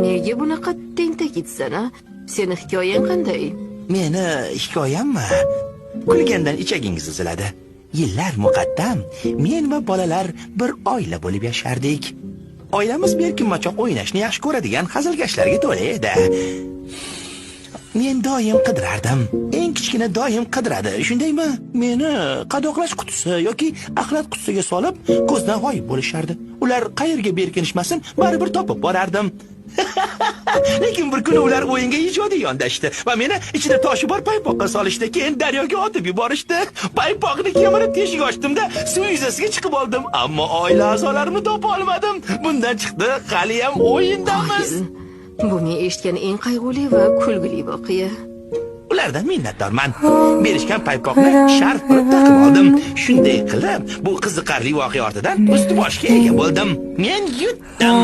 Nega bunaqa tentakitsan, a? Seni hikoyang qanday? Meni hikoyammi? Kulgandan ichagingiz uziladi. Yillar muqaddam men va bolalar bir oila bo'lib yashardik. Oilamiz berkinmachoq o'ynashni yaxshi ko'radigan hazilkashlarga to'la edi. Men doim qidirardim. Eng kichkina doim qidiradi, shundaymi? Meni qadoqlash qutisi yoki axlat qutisiga solib, ko'zdan g'oyib bo'lishardi. Ular qayerga berkinishmasin, baribir topib borardim. Lekin bir kuni ular o'yinga ijodiy yondashdi va meni ichida toshi bor paypoqqa solishdi. Keyin daryoga otib yuborishdi. Paypoqni kemirib teshik ochdimda suv yuzasiga chiqib oldim, ammo oila a'zolarimni topa olmadim. Bundan chiqdi, hali ham o'yindamiz. Bu men eshitgan eng qayg'uli va kulgili voqea. Ulardan minnatdorman. Berishgan paypoqni sharf qilib taqib oldim. Shunday qilib, bu qiziqarli voqea ortidan ust-boshga ega bo'ldim. Men yutdim.